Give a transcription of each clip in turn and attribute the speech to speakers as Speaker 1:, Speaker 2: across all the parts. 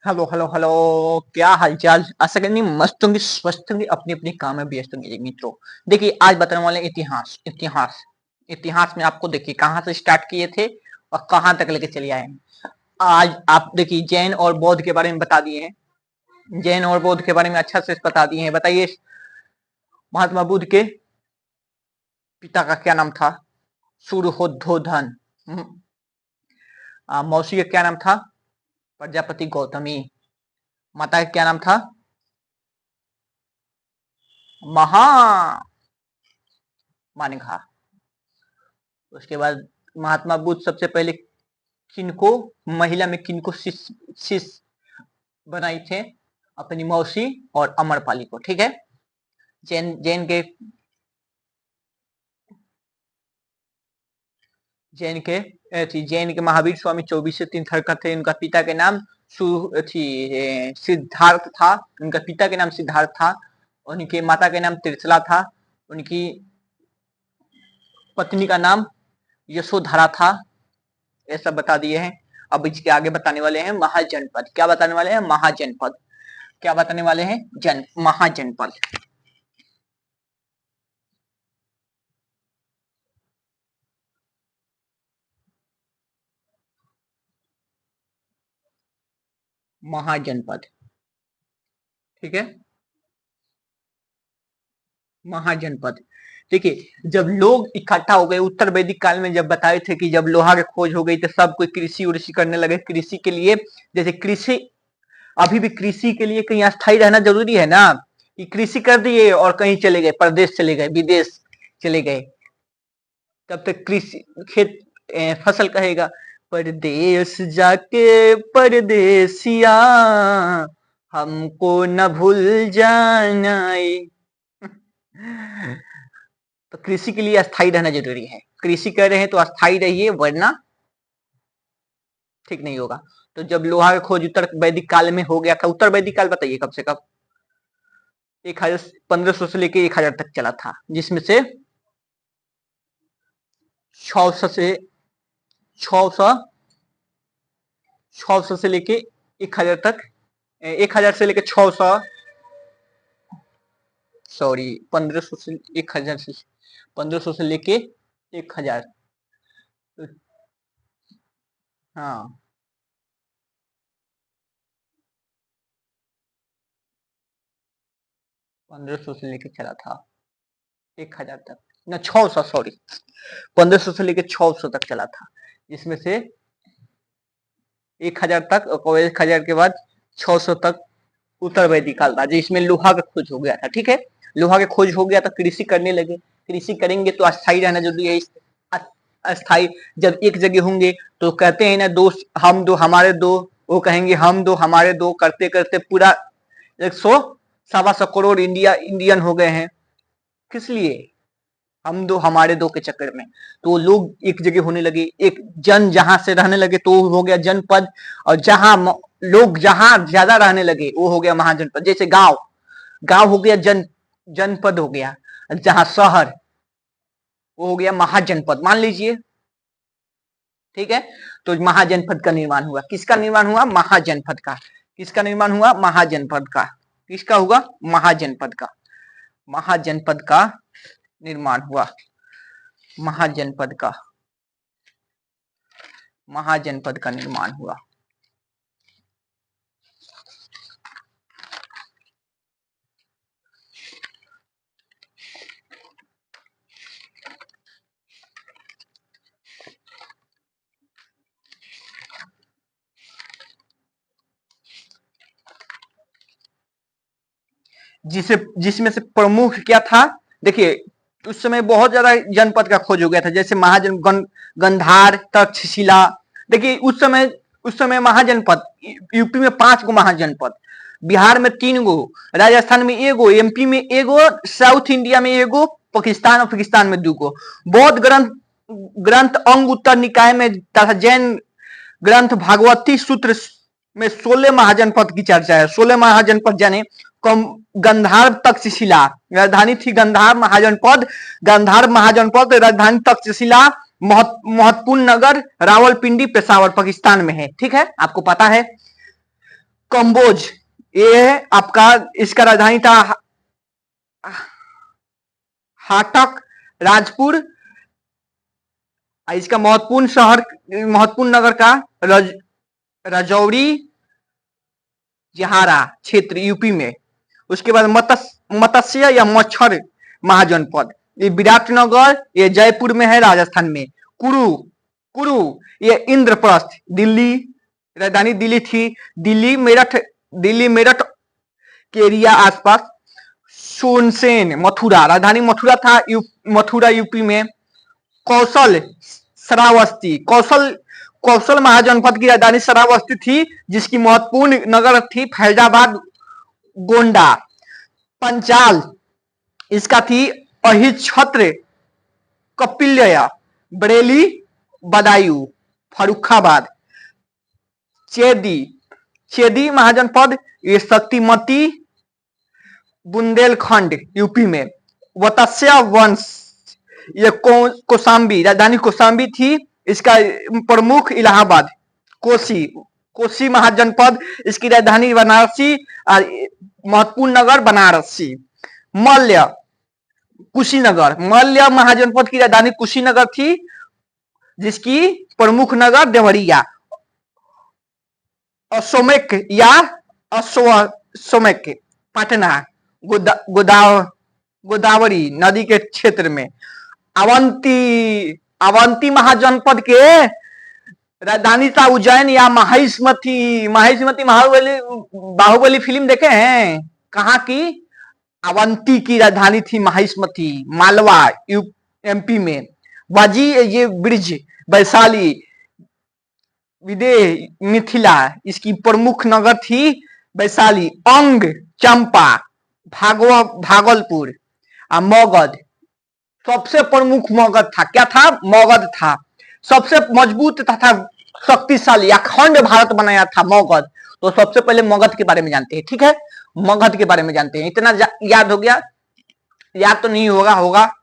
Speaker 1: Hello hello hello. क्या हालचाल? आशा करनी मस्त होंगे, स्वस्थ होंगे, अपने अपने काम में व्यस्त होंगे मित्रों। देखिए आज बताने वाले इतिहास इतिहास इतिहास में आपको देखिए कहाँ से स्टार्ट किए थे और कहाँ तक लेके चले आए हैं। आज आप देखिए जैन और बौद्ध के बारे में बता दिए हैं, जैन और बौद्ध के बारे में अच्छा से बता दिए हैं। बताइए महात्मा बुद्ध के पिता का क्या नाम था? सुरहोधोधन। मौसी का क्या नाम था? प्रजापति गौतमी। माता का क्या नाम था? महा मानेघा। उसके बाद महात्मा बुद्ध सबसे पहले किनको, महिला में किनको शिष्य बनाई थे? अपनी मौसी और अमरपाली को। ठीक है। जैन जैन के महावीर स्वामी 24 तीर्थंकर थे। उनका पिता के नाम सिद्धार्थ था। उनका पिता के नाम सिद्धार्थ था। उनके माता के नाम त्रिशला था। उनकी पत्नी का नाम यशोधरा था। ये सब बता दिए हैं। अब इसके आगे बताने वाले हैं महाजनपद। क्या बताने वाले हैं? महाजनपद। क्या बताने वाले हैं? महाजनपद। महाजनपद। ठीक है। महाजनपद। देखिए जब लोग इकट्ठा हो गए उत्तर वैदिक काल में, जब बताए थे कि जब लोहा की खोज हो गई तो सब कोई कृषि उर्षि करने लगे। कृषि के लिए, जैसे कृषि अभी भी कृषि के लिए कहीं अस्थायी रहना जरूरी है ना, कि कृषि कर दिए और कहीं चले गए, प्रदेश चले गए, विदेश चले गए, तब तक कृषि खेत फसल कहेगा। परदेश जाके परदेसिया, हमको न भूल जाना। तो कृषि के लिए अस्थायी रहना जरूरी है। कृषि कर रहे हैं तो अस्थायी रहिए, वरना ठीक नहीं होगा। तो जब लोहा का खोज उत्तर वैदिक काल में हो गया था, उत्तर वैदिक काल बताइए कब से कब? 1500 से लेके 1000 तक चला था, जिसमें से 600 से 600 600 से लेके 1000 तक, 1000 से लेके 600, सॉरी 1500 से 1000 से 1500 से लेके 1000। हाँ 1500 से लेके चला था 1000 तक, ना 600, सॉरी 1500 से लेके 600 तक चला था, जिसमें से 1000 तक और 1000 के बाद 600 तक उत्तर वैदिक काल था, जिसमें लोहा का खोज हो गया था। ठीक है। लोहा का खोज हो गया तो कृषि करने लगे। कृषि करेंगे तो अस्थायी रहना जरूरी है। अस्थायी जब एक जगह होंगे तो कहते हैं ना, दोस्त हम दो हमारे दो, वो कहेंगे हम दो हमारे दो, करते करते पूरा 100 सवा सौ करोड़ इंडियन हो गए हैं। किस लिए? हम दो हमारे दो के चक्कर में। तो लोग एक जगह होने लगे, एक जन जहां से रहने लगे तो वो हो गया जनपद, और लोग जहां ज्यादा रहने लगे वो हो गया महाजनपद। जैसे गांव, गांव हो गया जनपद हो गया। जहां शहर, वो हो गया महाजनपद, मान लीजिए। ठीक है। तो महाजनपद का निर्माण हुआ। किसका निर्माण हुआ? महाजनपद का। किसका निर्माण हुआ? महाजनपद का। किसका हुआ? महाजनपद का। महाजनपद का निर्माण हुआ। महाजनपद का महाजनपद का निर्माण हुआ। जिसमें से प्रमुख क्या था? देखिए उस समय बहुत ज्यादा जनपद का खोज हो गया था, जैसे गंधार, तक्षशिला। देखिए उस समय महाजनपद, यूपी में 5 गो महाजनपद, बिहार में 3 गो, राजस्थान में 1 गो, एमपी में 1 गो, साउथ इंडिया में 1 गो, पाकिस्तान में 2 गो। बौद्ध ग्रंथ ग्रंथ अंग उत्तर निकाय में तथा जैन ग्रंथ भागवती सूत्र में 16 महाजनपद की चर्चा है। 16 महाजनपद जाने गंधार तक्षशिला राजधानी थी, गंधार महाजनपद राजधानी तक्षशिला, महत्वपूर्ण नगर रावलपिंडी पेशावर पाकिस्तान में है। ठीक है, आपको पता है। कंबोज, ये है आपका, इसका राजधानी था हाटक राजपुर। इसका महत्वपूर्ण शहर, महत्वपूर्ण नगर का राजौरी जहारा क्षेत्र यूपी में। उसके बाद मत्स्य या मच्छर महाजनपद, ये विराटनगर, ये जयपुर में है राजस्थान में। कुरु, कुरु ये इंद्रप्रस्थ, दिल्ली, राजधानी दिल्ली थी। दिल्ली मेरठ के एरिया आसपास। सोनसेन मथुरा, राजधानी मथुरा था, मथुरा यूपी में। कौशल श्रावस्ती, कौशल महाजनपद की राजधानी श्रावस्ती थी, जिसकी महत्वपूर्ण नगर थी फैजाबाद, गोंडा। पंचाल, इसका थी अहिच्छत्र, कपिलया, बरेली, बदायूं, फर्रुखाबाद। चेदी महाजनपद, ये शक्तिमती, बुंदेलखंड यूपी में। वत्स्य वंश, ये कौशाम्बी, राजधानी कौशाम्बी थी, इसका प्रमुख इलाहाबाद। कोसी महाजनपद, इसकी राजधानी बनारसी और महत्वपूर्ण नगर बनारसी। मल्ल कुशीनगर, मल्ल महाजनपद की राजधानी कुशीनगर थी, जिसकी प्रमुख नगर देवरिया। असोमेक या अश्वसोमेक, पटना, गोदावरी नदी के क्षेत्र में। अवंती महाजनपद के राजधानी था उज्जैन या माहिष्मती। बाहुबली फिल्म देखे हैं, कहाँ की? अवंती की राजधानी थी माहिष्मती, मालवा एमपी में। वाजी, ये ब्रिज, वैशाली, विदेह, मिथिला, इसकी प्रमुख नगर थी वैशाली। अंग, चंपा, भागलपुर। मगध, सबसे प्रमुख मगध था। क्या था? मगध था। सबसे मजबूत तथा शक्तिशाली अखंड भारत बनाया था मगध। तो सबसे पहले मगध के बारे में जानते हैं, ठीक है? मगध के बारे में जानते हैं। इतना याद हो गया? याद तो नहीं होगा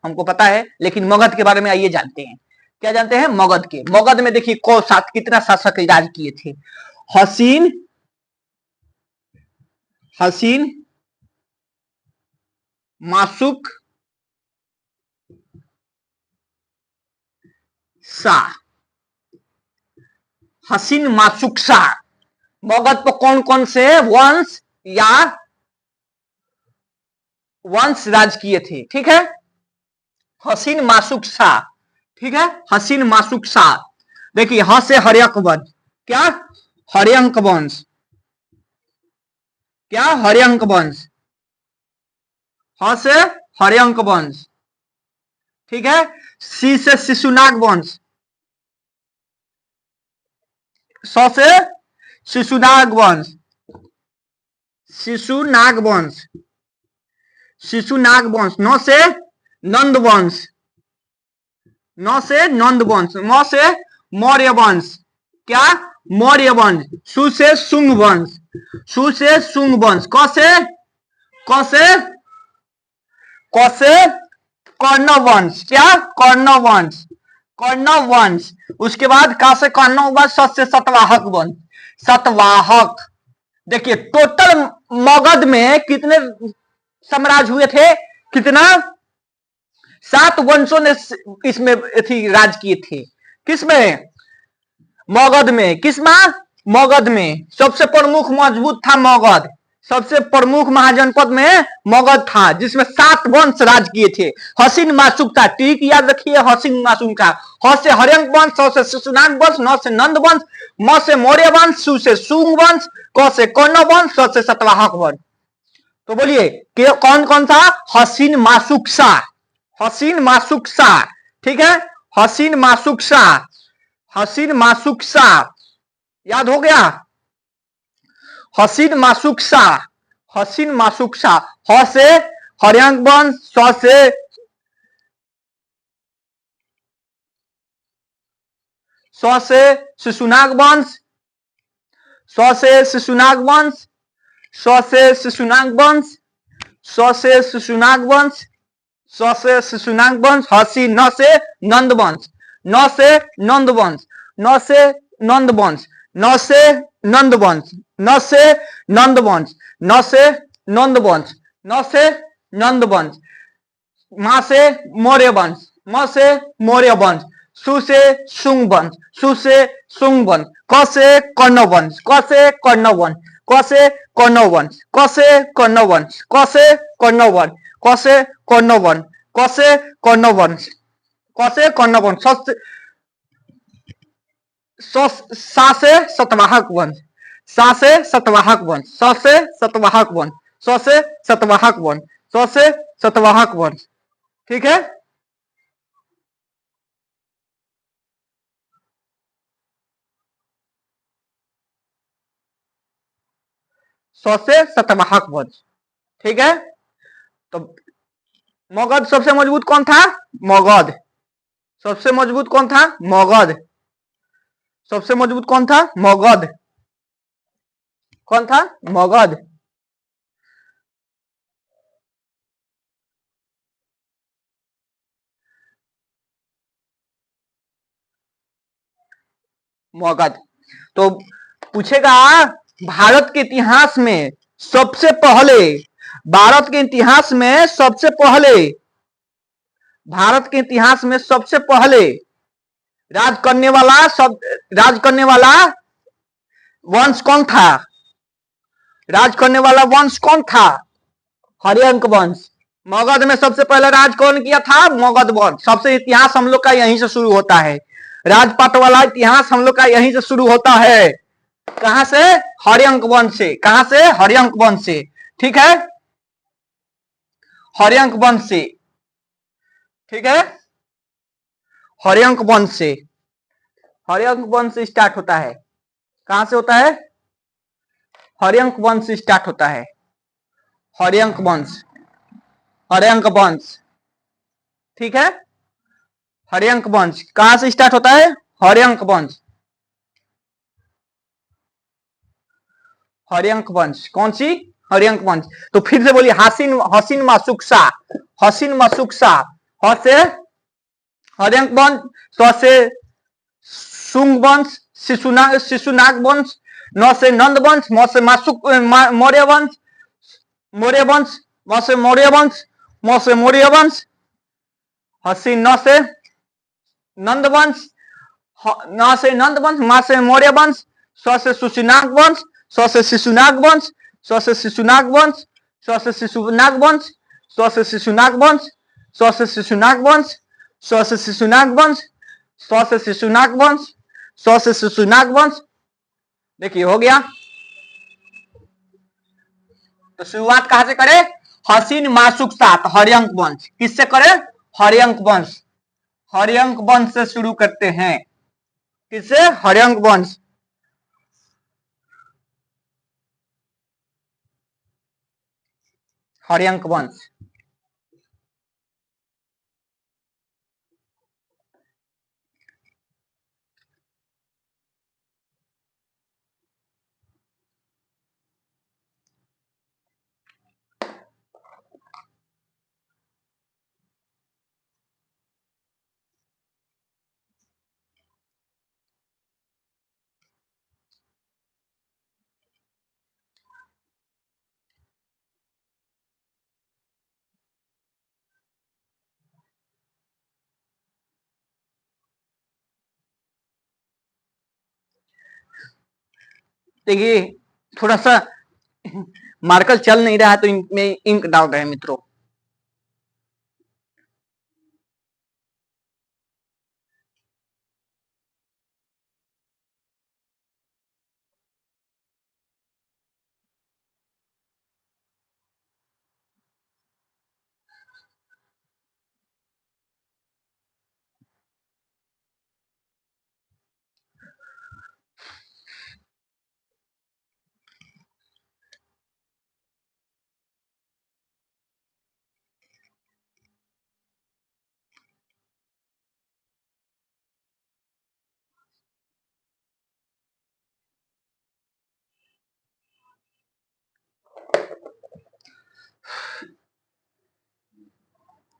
Speaker 1: हमको पता है, लेकिन मगध के बारे में आइए जानते हैं। क्या जानते हैं? मगध के। मगध में देखिए कितना शासक राज किए थे। हसीन मासुक शाह, हसीन मासुक शाह। मगध पर कौन कौन से वंश राज किए थे? ठीक है, हसीन मासुक शाह, ठीक है, हसीन मासुक शाह। देखिए, ह से हर्यक वंश। क्या? हर्यंक वंश। क्या? हर्यंक वंश। ह से हर्यंक वंश, ठीक है। सी से शिशुनाग वंश, स से शिशुनाग वंश, शिशुनाग वंश, शिशुनाग वंश। न से नंद वंश, न से नंद वंश। म से मौर्य वंश। क्या? मौर्य वंश। सु से शुंग वंश, सु से शुंग वंश। क से कर्ण वंश। क्या? कर्ण वंश, कर्ण वंश। उसके बाद का से कर्ण वंश, स से सतवाहक वंश, सतवाहक। देखिए, टोटल मगध में कितने साम्राज्य हुए थे? कितना? 7 वंशों ने इसमें राज किए थे। किसमें? मगध में। किसमें? मगध में। सबसे प्रमुख मजबूत था मगध। सबसे प्रमुख महाजनपद में मगध था, जिसमें 7 वंश राज किए थे। हसीन मासुक था, ठीक याद रखिए, हसीन मासुक का। ह से हर्यंक वंश, स से शिशुनाग वंश, न से नंद वंश, म से मौर्य वंश, सु से शुंग वंश, क से कर्ण वंश, स से सतवाहक वंश। तो बोलिए कौन कौन था? हसीन मासुक शाह, हसीन मासुक शाह, ठीक है, हसीन मासुक शाह, हसीन मासुक शाह। याद हो गया? हसीन मासुक शाह, हसीन मासुक शाह। ह से हर्यंक वंश, स से शिशुनाग वंश, स से शिशुनाग वंश, स से शिशुनाग वंश, स से शिशुनाग वंश, स से शिशुनाग वंश। हसी, न से नंद वंश, न से नंद वंश, न से नंद वंश, न से नंदवंश, न से नंदवंश, न से नंदवंश, न से नंदवंश, मां से मौर्य वंश, म से मौर्य वंश, सु से शुंग वंश, सु से शुंग वंश, क से कर्ण वंश, क से कर्ण वंश, क से कर्ण वंश, क से कर्ण वंश, क से कर्ण वंश, क से कर्ण वंश, क से कर्ण वंश, क से कर्ण वंश, सा से सतवाहक वंश, सा से सतवाहक वंश, स से सतवाहक वंश, स से सतवाहक वंश, स से सतवाहक वंश। ठीक है, स से सतवाहक वंश। ठीक है, तो मगध सबसे मजबूत कौन था? मगध। सबसे मजबूत कौन था? मगध। सबसे मजबूत कौन था? मगध। कौन था? मगध। मगध। तो पूछेगा भारत के इतिहास में सबसे पहले, भारत के इतिहास में सबसे पहले, भारत के इतिहास में सबसे पहले राज करने वाला, सब राज करने वाला वंश कौन था? राज करने वाला वंश कौन था? हर्यंक वंश। मगध में सबसे पहले राज कौन किया था? मगध वंश। सबसे इतिहास हम लोग का यहीं से शुरू होता है, राजपाट वाला इतिहास हम लोग का यहीं से शुरू होता है। कहां से? हर्यंक वंश से। कहां से? हर्यंक वंश से। ठीक है, हर्यंक वंश से। ठीक है, हर्यंक वंश से, हर्यंक वंश से स्टार्ट होता है। कहां से होता है? हर्यंक वंश से स्टार्ट होता है। हर्यंक वंश, हर्यंक वंश। ठीक है, हर्यंक वंश कहां से स्टार्ट होता है? हर्यंक वंश। हर्यंक वंश कौन सी? हर्यंक वंश। तो फिर से बोलिए, हसीन, हसीन मासुकसा, हसीन मासुकसा। ह से हर्यंक वंश, स से शुंग वंश, शिशुनाग, शिशुनाग वंश, न से नंद वंश, म से मासुक मौर्य वंश, मौर्य वंश, म से मौर्य वंश, म से मौर्य वंश, हसीन, न से नंद वंश, न से नंद वंश, म से मौर्य वंश, स से शिशुनाग वंश, स से शिशुनाग वंश, स से शिशुनाग वंश, स से शिशुनाग वंश, स से शिशुनाग वंश, स से शिशुनाग वंश, स से शिशुनाग वंश, स से शिशुनाग वंश, स से शिशुनाग वंश। देखिए हो गया। तो शुरुआत कहां से करे? हसीन मासुक सात, हर्यंक वंश। किससे करे? हर्यंक वंश। हर्यंक वंश से शुरू करते हैं। किससे? हर्यंक वंश। हर्यंक वंश। देखिए थोड़ा सा मार्कर चल नहीं रहा है तो इनमें इंक डाल रहे हैं मित्रों।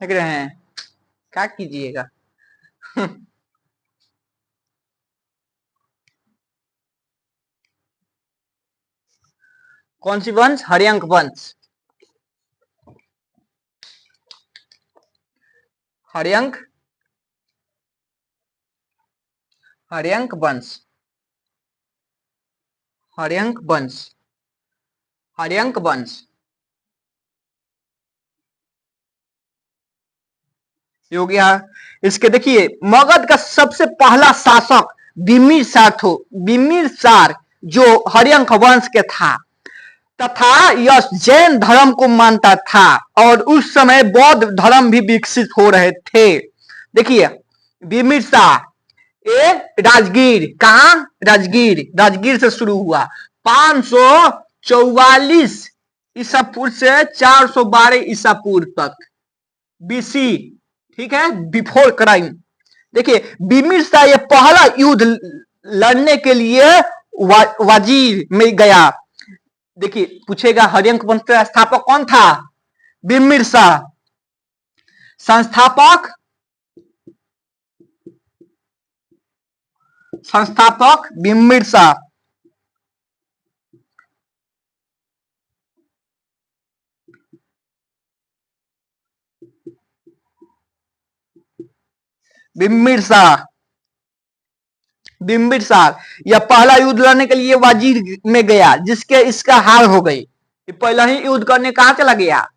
Speaker 1: देख रहे हैं, क्या कीजिएगा। कौन सी वंश? हर्यंक वंश। हर्यंक हर्यंक वंश। हर्यंक वंश। हर्यंक वंश। हो गया। इसके देखिए मगध का सबसे पहला शासक बिम्बिसार थो। बिम्बिसार जो हर्यंक वंश के था तथा यह जैन धर्म को मानता था और उस समय बौद्ध धर्म भी विकसित हो रहे थे। देखिए बिम्बिसार ए राजगीर, कहा? राजगीर। राजगीर से शुरू हुआ 544 ईसा पूर्व से 412 ईसा पूर्व तक बीसी, ठीक है, बिफोर क्राइम। देखिए बिम्बिसार ये पहला युद्ध लड़ने के लिए वजीर में गया। देखिए पूछेगा हर्यंक वंश का स्थापक कौन था? बिम्बिसार। संस्थापक बिम्बिसार। बिम्बिसार बिम्बिसार यह पहला युद्ध लड़ने के लिए वजीर में गया जिसके इसका हार हो गई। पहला ही युद्ध करने कहा चला गया?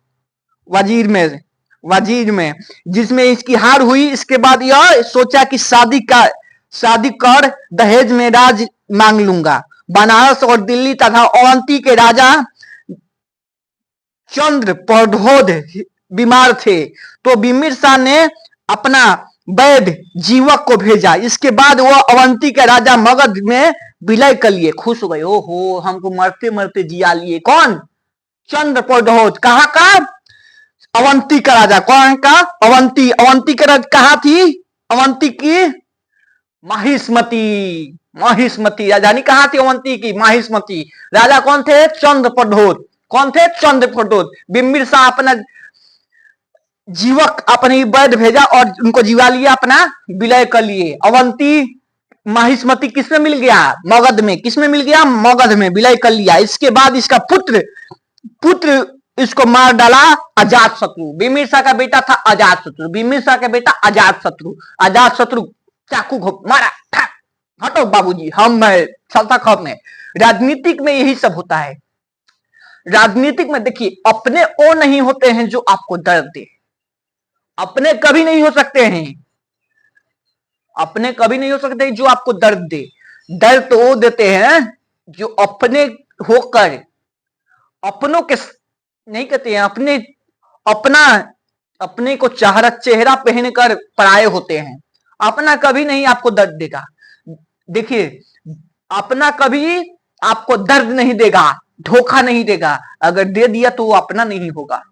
Speaker 1: वजीर में। वजीर में जिसमें इसकी हार हुई। इसके बाद यह सोचा कि शादी कर दहेज में राज मांग लूंगा। बनारस और दिल्ली तथा अवंती के राजा चंद्र प्रद्योत बीमार थे तो बिम्बिसार ने अपना वैद्य जीवक को भेजा। इसके बाद वह अवंती के राजा मगध में विलय कर लिए। खुश हो गए, ओहो हमको मरते मरते जिया लिए। कौन? चंद्र प्रद्योत। कहाँ का? अवंती का राजा। कौन का? अवंती। अवंती का राजा कहाँ थी? अवंती की माहिष्मती। माहिष्मती राजधानी कहाँ थी? अवंती की माहिष्मती। राजा कौन थे? चंद्र प्रद्योत। कौन थे? चंद्र प्रद्योत। बिम्बिसार अपना जीवक अपने वैद्य भेजा और उनको जीवा लिया, अपना विलय कर लिए। अवंती माहिष्मती किसमें मिल गया? मगध में। किसमें मिल गया? मगध में विलय कर लिया। इसके बाद इसका पुत्र इसको मार डाला, अजात शत्रु। बिम्बिसार का बेटा था अजात शत्रु। बिम्बिसार का बेटा अजात शत्रु। अजात शत्रु चाकू मारा, हटो बाबूजी, हम चलता खप में। राजनीतिक में यही सब होता है। राजनीतिक में देखिए अपने वो नहीं होते हैं जो आपको दर्द दे। अपने कभी नहीं हो सकते हैं। अपने कभी नहीं हो सकते जो आपको दर्द दे। दर्द तो वो देते हैं जो अपने होकर अपनों के नहीं कहते हैं, अपने को चेहरा पहनकर पराये होते हैं। अपना कभी नहीं आपको दर्द देगा। देखिए अपना कभी आपको दर्द नहीं देगा, धोखा नहीं देगा। अगर दे दिया तो वो अपना नहीं होगा।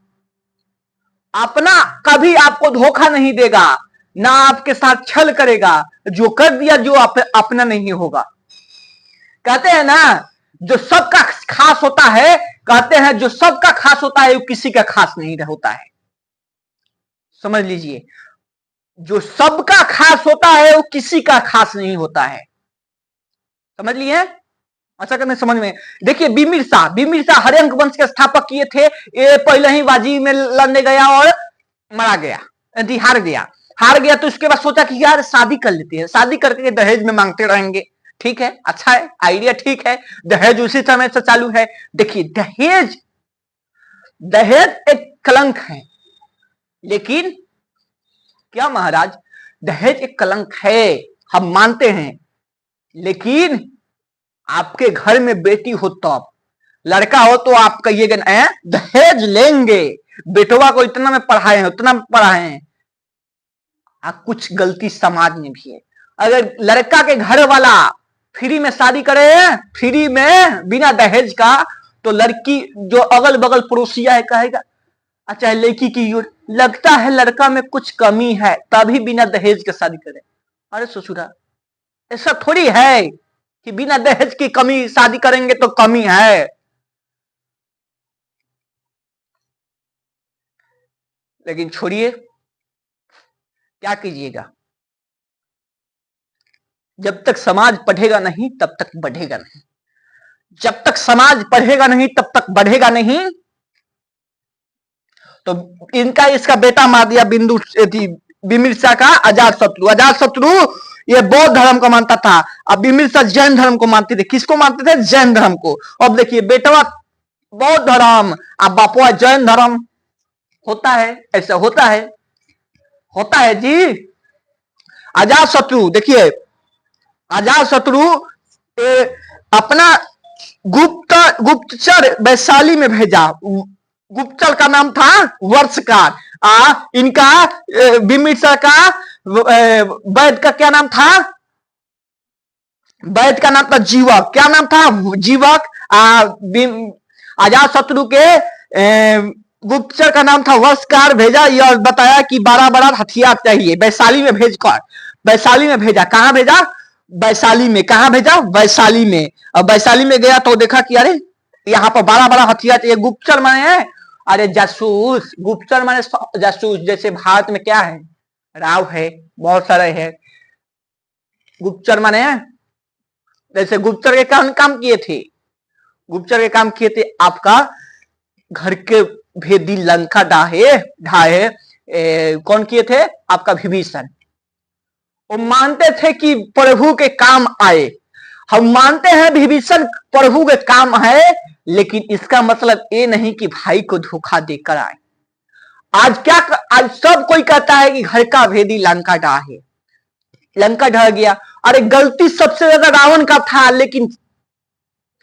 Speaker 1: अपना कभी आपको धोखा नहीं देगा, ना आपके साथ छल करेगा। जो कर दिया जो अपना नहीं होगा। कहते हैं ना जो सबका खास होता है, कहते हैं जो सबका खास होता है वो किसी का खास नहीं होता है। समझ लीजिए, जो सबका खास होता है वो किसी का खास नहीं होता है। समझ लिए? अच्छा करने समझ में। देखिए बिम्बिसार हर्यंक वंश के स्थापक किए थे। ये पहले ही बाजी में लड़ने गया और मारा गया, हार गया तो उसके बाद सोचा कि यार शादी कर लेते हैं, शादी करके दहेज में मांगते रहेंगे। ठीक है, अच्छा है, आइडिया ठीक है। दहेज उसी समय से चालू है। देखिए दहेज एक कलंक है। लेकिन क्या महाराज, दहेज एक कलंक है, हम मानते हैं। लेकिन आपके घर में बेटी हो तब, लड़का हो तो आप कहिएगा दहेज लेंगे, बेटवा को इतना में पढ़ाए हैं, उतना में पढ़ाए हैं। कुछ गलती समाज में भी है। अगर लड़का के घर वाला फ्री में शादी करे, फ्री में बिना दहेज का, तो लड़की जो अगल बगल पड़ोसिया है कहेगा अच्छा लड़की की लगता है लड़का में कुछ कमी है तभी बिना दहेज के शादी करे। अरे ससुरा, ऐसा थोड़ी है कि बिना दहेज की कमी शादी करेंगे तो कमी है। लेकिन छोड़िए, क्या कीजिएगा, जब तक समाज पढ़ेगा नहीं तब तक बढ़ेगा नहीं। जब तक समाज पढ़ेगा नहीं तब तक बढ़ेगा नहीं। तो इनका इसका बेटा मार दिया बिंदु बिम्बिसार का अजात शत्रु। अजात शत्रु ये बौद्ध धर्म को मानता था, अब बिम्बिसार जैन धर्म को मानते थे। किसको मानते थे? जैन धर्म को। अब देखिए बेटवा बौद्ध धर्म, अब बापुआ जैन धर्म। होता है, ऐसा होता है, होता है जी। अजात शत्रु देखिए, अजात शत्रु अपना गुप्तचर वैशाली में भेजा। गुप्तचर का नाम था वर्षकार। इनका बिम्बिसार का वैद्य का क्या नाम था? वैद्य का नाम था जीवक। क्या नाम था? जीवक। अजात शत्रु के गुप्तचर का नाम था वर्षकार। भेजा यह बताया कि बड़ा बड़ा हथियार चाहिए। वैशाली में भेजकर, वैशाली में भेजा। कहां भेजा? वैशाली में। कहां भेजा? वैशाली में। अब वैशाली में गया तो देखा कि अरे यहाँ पर बड़ा बड़ा हथियार चाहिए। गुप्तचर माने है, अरे जासूस। गुप्तचर माने जासूस। जैसे भारत में क्या है? राव है, बहुत सारे है। गुप्तचर माने जैसे गुप्तचर के काम किए थे, गुप्तचर के काम किए थे आपका घर के भेदी लंका ढाहे कौन किए थे? आपका विभीषण। वो मानते थे कि प्रभु के काम आए। हम मानते हैं विभीषण प्रभु के काम है, लेकिन इसका मतलब ये नहीं कि भाई को धोखा देकर आए। आज सब कोई कहता है कि घर का भेदी लंका ढाहे, लंका ढह गया। अरे गलती सबसे ज्यादा रावण का था, लेकिन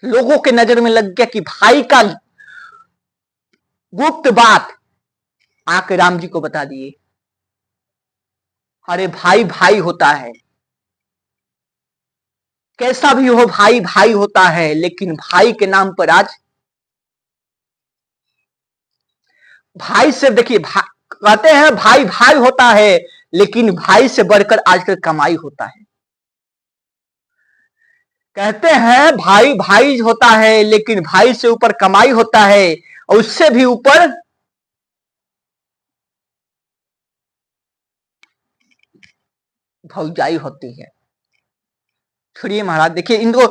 Speaker 1: लोगों के नजर में लग गया कि भाई का गुप्त बात आके राम जी को बता दिए। अरे भाई भाई होता है, कैसा भी हो भाई भाई होता है, लेकिन भाई के नाम पर आज भाई से देखिए कहते हैं भाई भाई होता है, लेकिन भाई से बढ़कर आजकल कमाई होता है। कहते हैं भाई भाई होता है, लेकिन भाई से ऊपर कमाई होता है, और उससे भी ऊपर भौजाई होती है। छोड़िए महाराज, देखिए इनको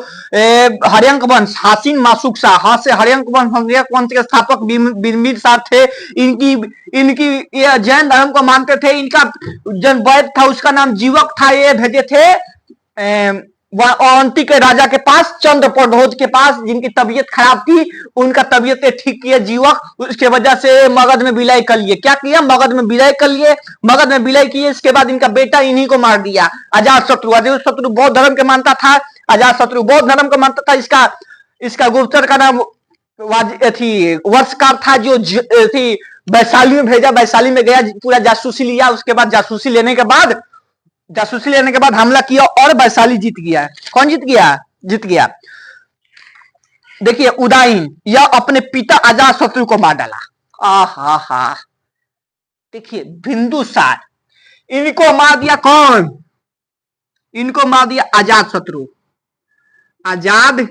Speaker 1: हरियंक वंश, हासिन मासुक शाह, हाथ से हरियंक वंश के स्थापक बिम्बिसार थे। इनकी ये जैन धर्म को मानते थे। इनका जन वैद्य था उसका नाम जीवक था। ये भेजे थे अवंती के राजा के पास, चंद्रप्रभोज के पास, जिनकी तबीयत खराब थी। उनका तबीयत ठीक किया जीवक, उसके वजह से मगध में विलय कर लिए। क्या किया? मगध में विलय कर लिए, मगध में विलय किए। इसके बाद इनका बेटा इन्हीं को मार दिया, अजात शत्रु। अजात शत्रु बौद्ध धर्म के मानता था। अजात शत्रु बौद्ध धर्म को मानता था। इसका गुप्तचर का नाम वर्षकार था, जो थी वैशाली में भेजा। वैशाली में गया, पूरा जासूसी लिया। उसके बाद जासूसी लेने के बाद हमला किया और वैशाली जीत गया। कौन जीत गया? जीत गया। देखिए उदाइन, यह अपने पिता अजात शत्रु को मार डाला। आहा, देखिए बिंदुसार, इनको मार दिया कौन? इनको मार दिया अजात शत्रु। अजात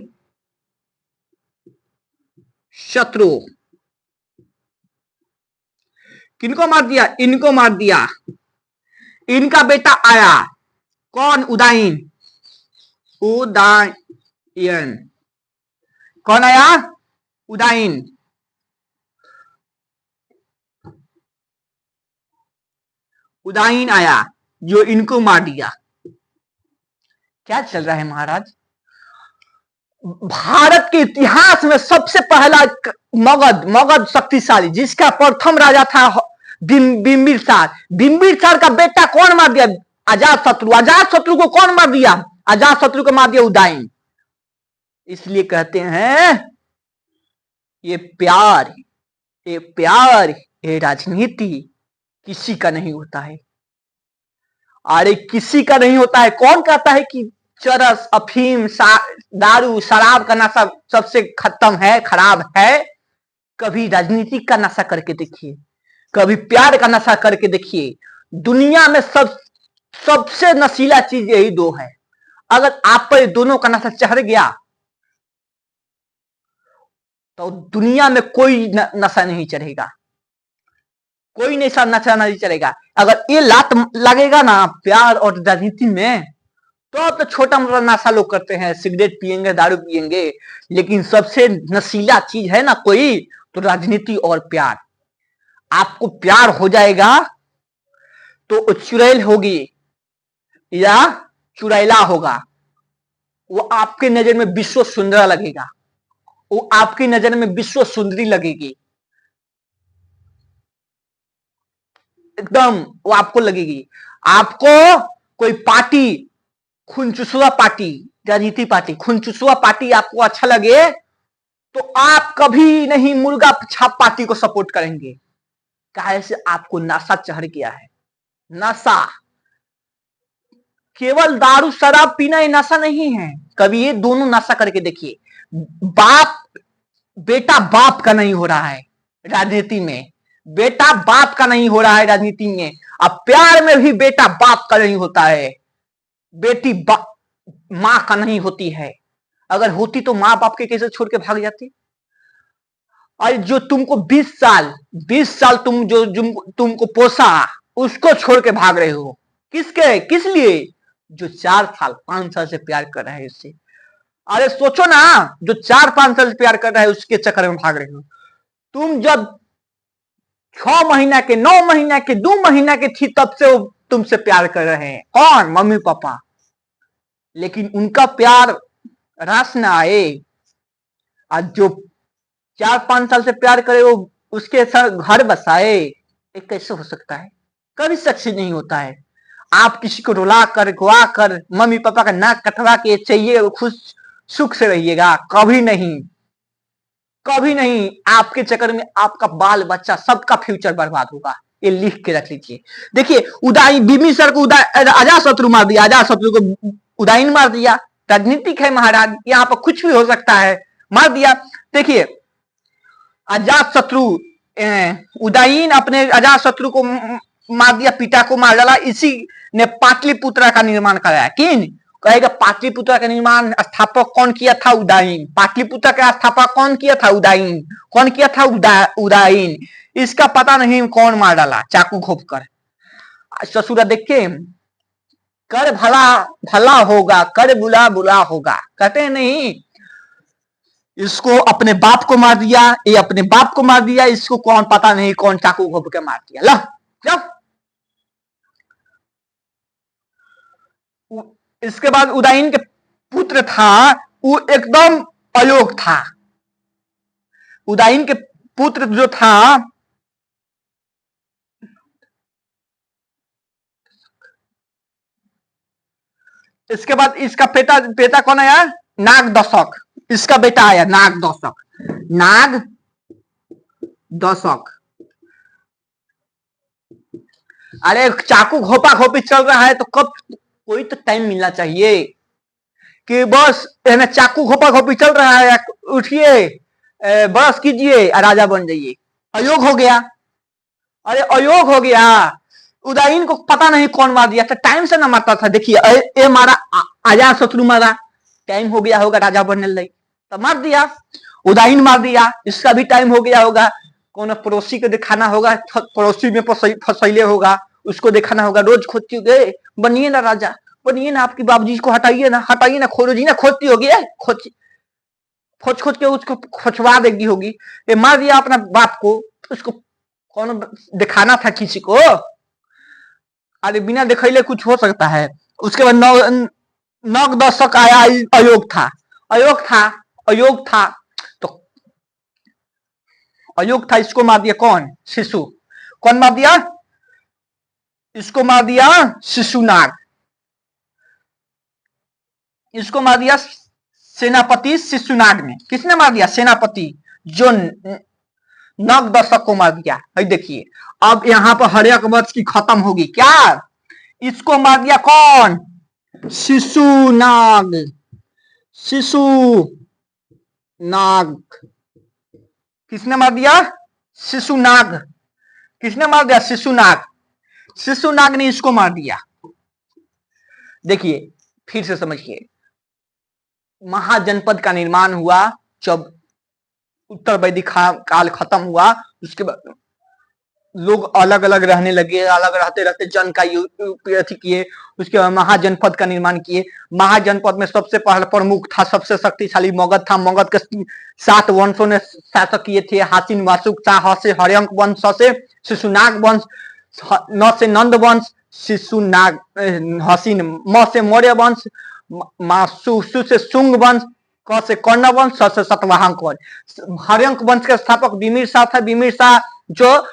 Speaker 1: शत्रु किनको मार दिया? इनको मार दिया। इनका बेटा आया, कौन? उदाइन। उदायन कौन आया? उदाइन। उदाइन आया, जो इनको मार दिया। क्या चल रहा है महाराज? भारत के इतिहास में सबसे पहला मगध शक्तिशाली, जिसका प्रथम राजा था बिम्बिसार। बिम्बिसार का बेटा कौन मार दिया? अजात शत्रु। अजात शत्रु को कौन मार दिया? अजात शत्रु को मार दिया उदाइन। इसलिए कहते हैं ये प्यार, ये राजनीति किसी का नहीं होता है। अरे किसी का नहीं होता है। कौन कहता है कि चरस, अफीम, दारू, शराब का नशा सबसे खत्म है, खराब है? कभी राजनीति का नशा करके देखिए, कभी प्यार का नशा करके देखिए। दुनिया में सबसे नशीला चीज यही दो है। अगर आप पर दोनों का नशा चढ़ गया तो दुनिया में कोई नशा नहीं चढ़ेगा, कोई नशा नहीं चढ़ेगा। अगर ये लात लगेगा ना प्यार और राजनीति में, तो अब तो छोटा मोटा नशा लोग करते हैं, सिगरेट पियेंगे, दारू पियेंगे, लेकिन सबसे नशीला चीज है ना कोई, तो राजनीति और प्यार। आपको प्यार हो जाएगा तो चुड़ैल होगी या चुड़ैला होगा, वो आपके नजर में विश्व सुंदर लगेगा, वो आपकी नजर में विश्व सुंदरी लगेगी, एकदम वो आपको लगेगी। आपको कोई पार्टी, खुनचुसुआ पार्टी, राजनीति पार्टी, खुनचुसुआ पार्टी आपको अच्छा लगे तो आप कभी नहीं मुर्गा छाप पार्टी को सपोर्ट करेंगे। काहे से आपको नशा चढ़ गया है। नशा केवल दारू शराब पीना ये नशा नहीं है, कभी ये दोनों नशा करके देखिए। बाप बेटा बाप का नहीं हो रहा है राजनीति में, बेटा बाप का नहीं हो रहा है राजनीति में। अब प्यार में भी बेटा बाप का नहीं होता है, बेटी मां का नहीं होती है। अगर होती तो मां बाप के कैसे छोड़ के भाग जाती। और जो तुमको 20 साल तुमको पोसा, उसको छोड़ के भाग रहे हो, किस लिए? जो 4 साल 5 साल से प्यार कर रहा है उससे। अरे सोचो ना, जो 4-5 साल से प्यार कर रहा है उसके चक्कर में भाग रहे हो। तुम जब 6 महीना के, 9 महीना के, 2 महीना के थी तब से वो तुमसे प्यार कर रहे हैं। कौन? Mummy papa. लेकिन उनका प्यार रास ना आए। आज जो 4-5 साल से प्यार करे वो उसके साथ घर बसाए, ये कैसे हो सकता है? कभी सक्सेस नहीं होता है। आप किसी को रुला कर, गुआ कर, मम्मी पापा का नाक कटवा के चाहिए खुश सुख से रहिएगा, कभी नहीं, कभी नहीं। आपके चक्कर में आपका बाल बच्चा सबका फ्यूचर बर्बाद होगा, ये लिख के रख लीजिए। देखिए उदाई बिंबिसार को अजात शत्रु मार दिया, अजात शत्रु को उदायन मार दिया। राजनीतिक है महाराज, यहाँ पर कुछ भी हो सकता है, मार दिया। देखिए अजात शत्रु, उदयन अपने अजात शत्रु को मार दिया, पिता को मार डाला। इसी ने पाटलिपुत्र का निर्माण कराया। किन कहेगा? पाटलिपुत्र का निर्माण स्थापक कौन किया था? उदयन। पाटलिपुत्र का स्थापक कौन किया था? उदयन। कौन किया था? उदयन। इसका पता नहीं कौन मार डाला चाकू घोप कर। ससुरा देखिए, कर भला भला होगा, कर बुला बुला होगा, कहते नहीं। इसको अपने बाप को मार दिया, ये अपने बाप को मार दिया, इसको कौन पता नहीं कौन चाकू घोप के मार दिया। ला इसके बाद उदयन के पुत्र था, वो एकदम अयोग्य था। उदयन के पुत्र जो था, इसके बाद इसका बेटा कौन आया? नाग दशक। इसका बेटा आया नाग दशक। नाग दशक। अरे चाकू घोपा घोपी चल रहा है तो कब कोई तो टाइम मिलना चाहिए कि बस चाकू घोपा घोपी चल रहा है, उठिए बस कीजिए राजा बन जाइए। अयोग हो गया। अरे अयोग हो गया। उदयन को पता नहीं कौन मार दिया था, टाइम से ना मारता था। देखिए ये मारा, अजात शत्रु मारा, टाइम हो गया होगा राजा बनने लगी तो मार दिया। उदयन मार दिया, इसका भी टाइम हो गया होगा, कौन पड़ोसी को दिखाना होगा, पड़ोसी में फसैले होगा, उसको दिखाना होगा। रोज खोदती गए, बनिए ना राजा, बनिए ना, आपकी बाबूजी को हटाइए ना, हटाइए ना, खोजी ना, खोदती होगी, खोज खोज के उसको खोचवा देगी होगी। ये मार दिया अपना बाप को, उसको कौन दिखाना था किसी को? अरे बिना दिखैले कुछ हो सकता है? उसके बाद नग दशक आया, अयोग था, अयोग था, अयोग था, तो अयोग था, इसको मार दिया कौन? शिशु। कौन मार दिया? इसको मार दिया शिशुनाग। इसको मार दिया सेनापति शिशुनाग ने। किसने मार दिया? सेनापति, जो नग दशक को मार दिया। देखिए अब यहां पर हर्यक वंश की खत्म होगी क्या? इसको मार दिया कौन? शिशुनाग। शिशुनाग। किसने मार दिया? शिशुनाग। किसने मार दिया? शिशुनाग। शिशुनाग ने इसको मार दिया। देखिए फिर से समझिए, महाजनपद का निर्माण हुआ जब उत्तर वैदिक काल खत्म हुआ, उसके बाद लोग अलग अलग रहने लगे, अलग रहते रहते जन का किए, उसके बाद महाजनपद का निर्माण किए। महाजनपद में सबसे पहला प्रमुख था, सबसे शक्तिशाली मगध था। मगध के 7 वंशों ने शासक किए थे, हासिन, वासुक, शाह से हर्यंक वंश, से शिशुनाग वंश, न से नंद वंश, शिशुनाग हसीन, म से मौर्य वंश, मासु से शुंग वंश, क से कर्ण वंश, स से सतवाहन वंश। हर्यंक वंश के स्थापक बिमिर शाह था। बिमिर शाह जो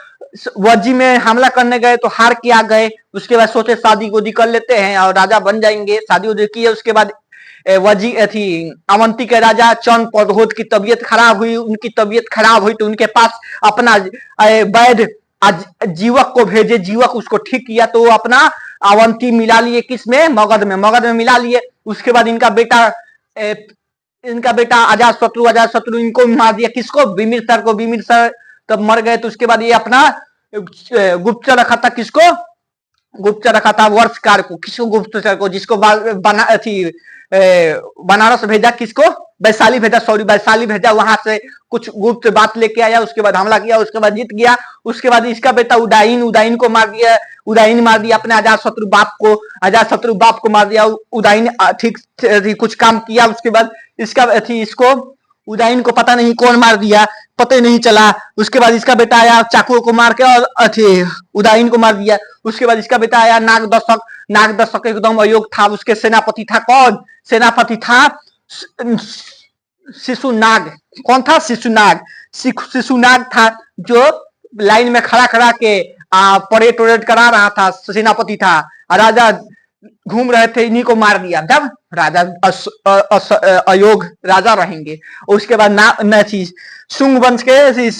Speaker 1: वजी में हमला करने गए तो हार के आ गए। उसके बाद सोचे शादी गोदी कर लेते हैं और राजा बन जाएंगे। शादी गोदी की, उसके बाद वजी थी अवंती के राजा चंद पौधोत की तबीयत खराब हुई। उनकी तबीयत खराब हुई तो उनके पास अपना वैद्य जीवक को भेजे। जीवक उसको ठीक किया तो वो अपना अवंती मिला लिए, किसमें, मगध में। मगध में मिला लिए। उसके बाद इनका बेटा अजात शत्रु इनको मार दिया। किसको, बिमिर को। बिमिर सर तब मर गए तो उसके बाद ये अपना गुप्तचर रखा था। किसको गुप्तचर रखा था, वर्षकार को। किसको, गुप्तचर को, जिसको बनारस भेजा। किसको, वैशाली भेजा, सॉरी वैशाली भेजा। वहां से कुछ गुप्त बात लेके आया, उसके बाद हमला किया, उसके बाद जीत गया। उसके बाद इसका बेटा उदाइन को मार दिया। उदाइन मार दिया अपने अजात शत्रु बाप को। अजात शत्रु बाप को मार दिया। उदाइन ठीक कुछ काम किया। उसके बाद इसको उदाइन को पता नहीं कौन मार दिया, पता ही नहीं चला। उसके बाद इसका बेटा आया, चाकुओं को मार के और उदाइन को मार दिया। उसके बाद इसका बेटा आया नागदशक। नागदशक एकदम अयोग्य था। उसके सेनापति था कौन, सेनापति था शिशुनाग। कौन था, शिशुनाग। शिशुनाग था जो लाइन में खड़ा खड़ा के परेड करा रहा था, सेनापति था। राजा घूम रहे थे, इन्हीं को मार दिया। जब राजा अयोग्य राजा रहेंगे। उसके बाद शुंग वंश के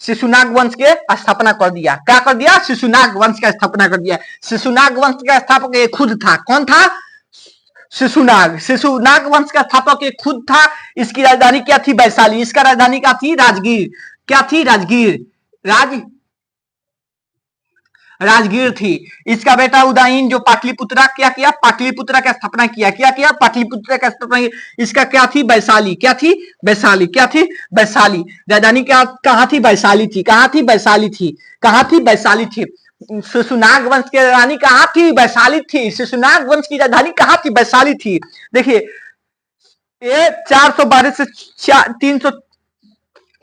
Speaker 1: शिशुनाग वंश के स्थापना कर दिया। क्या कर दिया, शिशुनाग वंश का स्थापना कर दिया। शिशुनाग वंश का स्थापक ये खुद था। कौन था, शिशुनाग वंश का स्थापक ये खुद था। इसकी राजधानी क्या थी, वैशाली। इसका राजधानी क्या थी, राजगीर। क्या थी, राजगीर। राजगीर थी। इसका बेटा उदाइन जो पाटलिपुत्रा क्या किया, पाटलिपुत्रा का स्थापना किया। क्या किया, पाटलिपुत्रा का स्थापना किया। इसका क्या थी, वैशाली। क्या थी, वैशाली। क्या थी, वैशाली। राजधानी क्या कहाँ थी, वैशाली थी। कहाँ थी, वैशाली थी। कहाँ थी, वैशाली थी। शिशुनाग वंश की राजधानी कहाँ थी, वैशाली थी। शिशुनाग वंश की राजधानी कहाँ थी, वैशाली थी। देखिए ये 412 से 300,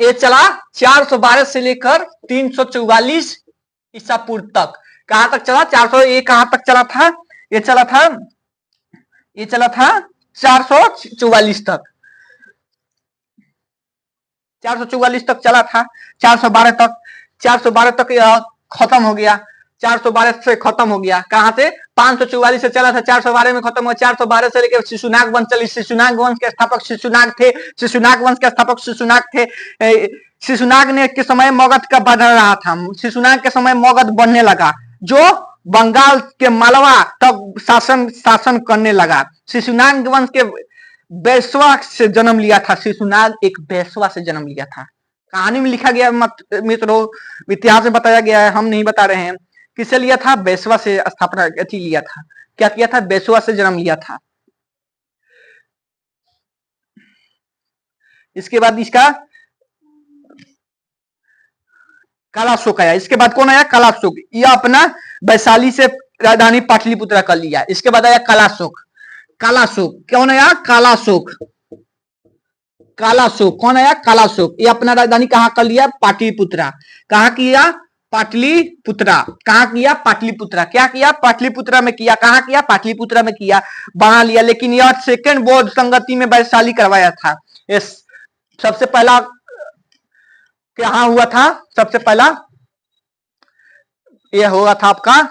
Speaker 1: ये चला 412 से लेकर 344 ईसा पूर्व तक। कहां तक चला, 400, ये कहां तक चला था, ये चला था 444 तक। 444 तक चला था। 412 तक खत्म हो गया। 412 से खत्म हो गया। कहां से, 544 से चला था, 412 में खत्म हुआ। 412 से लेकर शिशुनाग वंश चली। शिशुनाग वंश के स्थापक शिशुनाग थे। शिशुनाग वंश के स्थापक शिशुनाग थे। शिशुनाग ने के समय मगध का बढ़ रहा था। शिशुनाग के समय मगध बढ़ने लगा, जो बंगाल के मालवा तक शासन करने लगा। शिशुनाग वंश के बेसवा से जन्म लिया था। शिशुनाग एक बेसवा से जन्म लिया था। कहानी में लिखा गया मित्रों, इतिहास में बताया गया है, हम नहीं बता रहे हैं। किसे लिया था, बेसवा से स्थापना लिया था। क्या किया था, बेसवा से जन्म लिया था। इसके बाद इसका कालाशोक आया। इसके बाद कौन आया, कालाशोक। यह अपना वैशाली से राजधानी पाटलिपुत्रा कर लिया। इसके बाद आया कालाशोक। कालाशोक कौन आया, कालाशोक। कालाशोक कौन आया, कालाशोक। ये अपना राजधानी कहां कर लिया, पाटलिपुत्रा। कहां किया, पाटलिपुत्रा। कहां किया, पाटलिपुत्रा। क्या किया, पाटलिपुत्रा में किया। कहां किया, पाटलिपुत्रा में किया, बना लिया। लेकिन यह सेकंड बौद्ध संगति में वैशाली करवाया था। सबसे पहला कहां हुआ था, सबसे पहला यह हुआ था आपका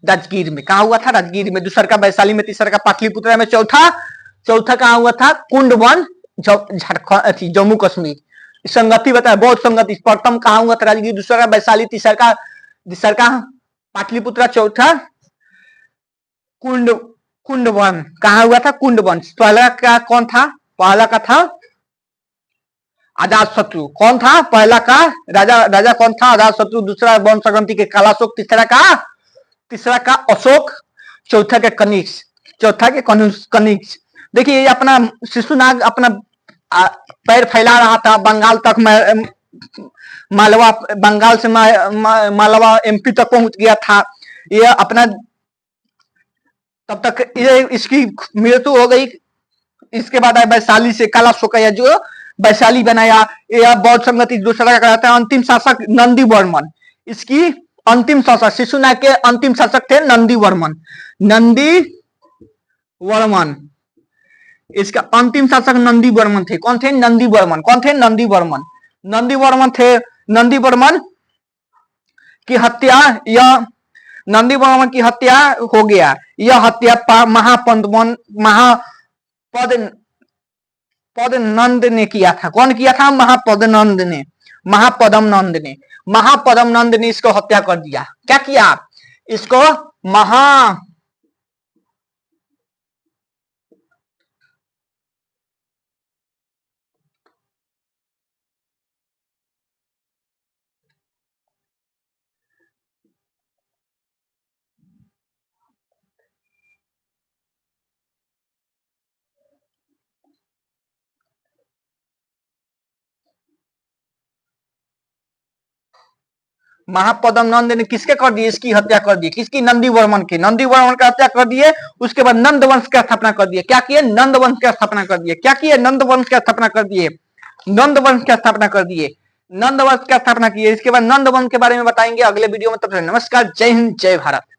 Speaker 1: राजगीर में। कहां हुआ था, राजगीर में। दूसरा का वैशाली में, तीसरा का पाटलिपुत्रा में, चौथा कहां हुआ था, कुंडवन झारखंड जम्मू कश्मीर। संगति बताया, बौद्ध संगति। प्रथम कहां हुआ था, राजगीर। दूसरा का वैशाली, तीसरा का पाटलिपुत्रा, चौथा कुंडवन। कहां हुआ था, कुंडवन। पहला का कौन था, पहला का था अजात शत्रु। कौन था, पहला का राजा कौन था, अजात शत्रु। दूसरा वंश संगति के कालाशोक। तीसरा का अशोक। चौथा के कनिष्क। देखिए ये अपना शिशुनाग अपना पैर फैला रहा था, बंगाल तक मालवा बंगाल से मालवा एमपी तक पहुंच गया था। ये अपना तब तक ये इसकी मृत्यु हो गई। इसके बाद आया वैशाली से काला शोकैया जो वैशाली बनाया। यह बौद्ध संगति दूसरा कहलाता है। अंतिम शासक नंदी वर्मन, इसकी अंतिम शासक शिशुनाग के अंतिम शासक थे नंदी वर्मन। नंदी वर्मन इसका अंतिम शासक नंदी वर्मन थे। कौन थे? नंदी वर्मन। कौन थे? नंदी वर्मन। नंदी वर्मन थे। नंदी वर्मन की हत्या, यह नंदी वर्मन की हत्या हो गया। यह हत्या पद नंद ने किया था। कौन किया था? महापदनंद ने। महापदम नंद ने। महापदम नंद ने इसको हत्या कर दिया। क्या किया? इसको महापदम नंद ने किसके कर दिए? इसकी हत्या कर दी। किसकी? नंदी वर्मन की। नंदी वर्मन का हत्या कर दिए। उसके बाद नंद वंश की स्थापना कर दिए। क्या किए? नंद वंश की स्थापना कर दिए। क्या किए? नंद वंश की स्थापना कर दिए। नंद वंश की स्थापना कर दिए। नंद वंश की स्थापना की। इसके बाद नंद वंश के बारे में बताएंगे अगले वीडियो में। तब तक नमस्कार, जय हिंद, जय भारत।